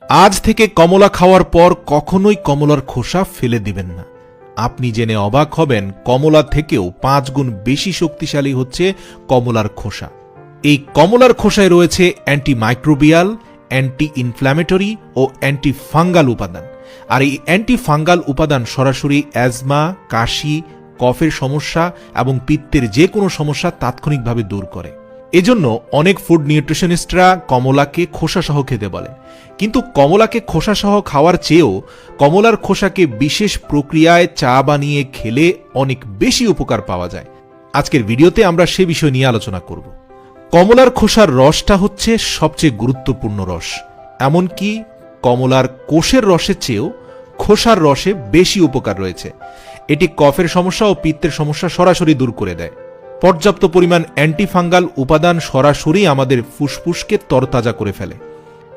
আজ থেকে কমলা খাওয়ার পর কখনোই কমলার খোসা ফেলে দিবেন না। আপনি জেনে অবাক হবেন, কমলা থেকেও 5 গুণ বেশি শক্তিশালী হচ্ছে কমলার খোসা। এই কমলার খোসায় রয়েছে অ্যান্টিমাইক্রোবিয়াল, অ্যান্টি ইনফ্ল্যামেটরি ও অ্যান্টি ফাঙ্গাল উপাদান। আর এই অ্যান্টি ফাঙ্গাল উপাদান সরাসরি অ্যাজমা, কাশি, কফের সমস্যা এবং পিত্তের যে কোনো সমস্যা তাৎক্ষণিকভাবে দূর করে। এজন্য অনেক ফুড নিউট্রিশনিস্টরা কমলাকে খোসাসহ খেতে বলেন। কিন্তু কমলাকে খোসাসহ খাওয়ার চেয়েও কমলার খোসাকে বিশেষ প্রক্রিয়ায় চা বানিয়ে খেলে অনেক বেশি উপকার পাওয়া যায়। আজকের ভিডিওতে আমরা সে বিষয় নিয়ে আলোচনা করব। কমলার খোসার রসটা হচ্ছে সবচেয়ে গুরুত্বপূর্ণ রস। এমনকি কমলার কোষের রসের চেয়েও খোসার রসে বেশি উপকার রয়েছে। এটি কফের সমস্যা ও পিত্তের সমস্যা সরাসরি দূর করে দেয়। পর্যাপ্ত পরিমাণ অ্যান্টিফাঙ্গাল উপাদান সরাসরি আমাদের ফুসফুসকে তরতাজা করে ফেলে,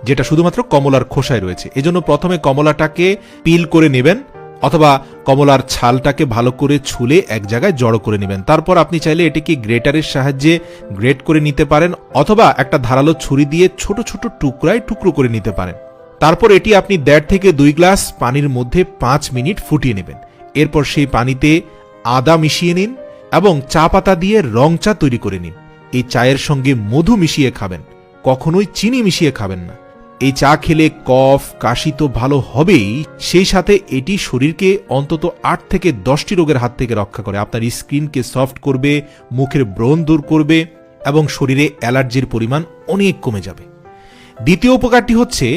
যেটা শুধুমাত্র কমলার খোসায় রয়েছে। এজন্য প্রথমে কমলাটাকে পিল করে নেবেন অথবা কমলার ছালটাকে ভালো করে ছুলে এক জায়গায় জড়ো করে নেবেন। তারপর আপনি চাইলে এটিকে গ্রেটারের সাহায্যে গ্রেট করে নিতে পারেন অথবা একটা ধারালো ছুরি দিয়ে ছোট ছোট টুকরো করে নিতে পারেন। তারপর এটি আপনি 1.5 থেকে 2 গ্লাস পানির মধ্যে 5 মিনিট ফুটিয়ে নেবেন। এরপর সেই পানিতে আদা মিশিয়ে নিন এবং চা পাতা দিয়ে রং চা তৈরি করে নিন। এই চায়ের সঙ্গে মধু মিশিয়ে খাবেন, কখনোই চিনি মিশিয়ে খাবেন না। এই চা খেলে কফ, কাশি তো ভালো হবেই, সেই সাথে এটি শরীরকে অন্তত 8 থেকে 10টি রোগের হাত থেকে রক্ষা করে। আপনার স্কিনকে সফট করবে, মুখের ব্রণ দূর করবে এবং শরীরে অ্যালার্জির পরিমাণ অনেক কমে যাবে। দ্বিতীয় উপকারটি হচ্ছে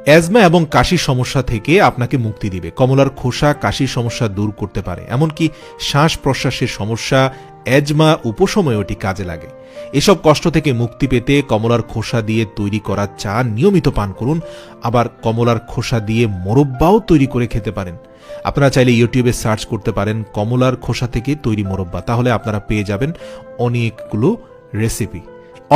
অ্যাজমা এবং কাশির সমস্যা থেকে আপনাকে মুক্তি দিবে। কমলার খোসা কাশির সমস্যা দূর করতে পারে, এমনকি শ্বাস প্রশ্বাসের সমস্যা, অ্যাজমা উপশমেও এটি কাজে লাগে। এসব কষ্ট থেকে মুক্তি পেতে কমলার খোসা দিয়ে তৈরি করা চা নিয়মিত পান করুন। আবার কমলার খোসা দিয়ে মোরব্বাও তৈরি করে খেতে পারেন। আপনারা চাইলে ইউটিউবে সার্চ করতে পারেন কমলার খোসা থেকে তৈরি মোরব্বা, তাহলে আপনারা পেয়ে যাবেন অনেকগুলো রেসিপি।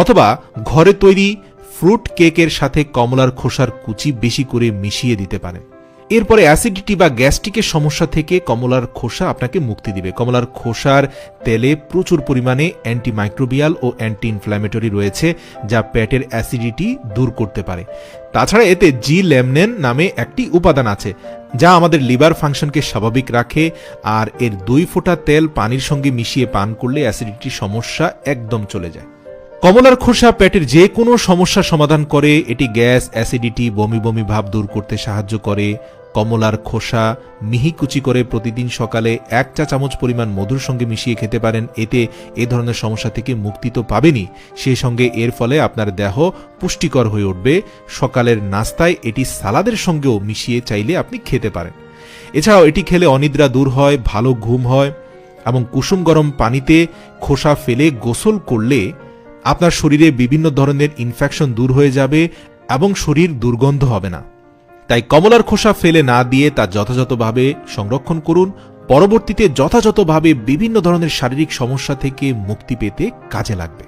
অথবা ঘরে তৈরি ফ্রুট কেকের সাথে কমলার খোসার কুচি বেশি করে মিশিয়ে দিতে পারেন। এরপরে অ্যাসিডিটি বা গ্যাস্ট্রিকের সমস্যা থেকে কমলার খোসা আপনাকে মুক্তি দিবে। কমলার খোসার তেলে প্রচুর পরিমাণে অ্যান্টিমাইক্রোবিয়াল ও অ্যান্টি ইনফ্ল্যামেটরি রয়েছে, যা পেটের অ্যাসিডিটি দূর করতে পারে। তাছাড়া এতে জি-লেমনেন নামে একটি উপাদান আছে, যা আমাদের লিভার ফাংশনকে স্বাভাবিক রাখে। আর এর 2 ফোঁটা তেল পানির সঙ্গে মিশিয়ে পান করলে অ্যাসিডিটির সমস্যা একদম চলে যায়। কমলার খোসা পেটের যে কোনো সমস্যা সমাধান করে। এটি গ্যাস, অ্যাসিডিটি, বমি বমি ভাব দূর করতে সাহায্য করে। কমলার খোসা মিহি কুচি করে প্রতিদিন সকালে 1 চা চামচ পরিমাণ মধুর সঙ্গে মিশিয়ে খেতে পারেন। এতে এ ধরনের সমস্যা থেকে মুক্তি তো পাবেনই, সেই সঙ্গে এর ফলে আপনার দেহ পুষ্টিকর হয়ে উঠবে। সকালের নাস্তায় এটি সালাদের সঙ্গেও মিশিয়ে চাইলে আপনি খেতে পারেন। এছাড়াও এটি খেলে অনিদ্রা দূর হয়, ভালো ঘুম হয় এবং কুসুম গরম পানিতে খোসা ফেলে গোসল করলে আপনার শরীরে বিভিন্ন ধরনের ইনফেকশন দূর হয়ে যাবে এবং শরীর দুর্গন্ধ হবে না। তাই কমলার খোসা ফেলে না দিয়ে তা যথাযথভাবে সংরক্ষণ করুন। পরবর্তীতে যথাযথভাবে বিভিন্ন ধরনের শারীরিক সমস্যা থেকে মুক্তি পেতে কাজে লাগবে।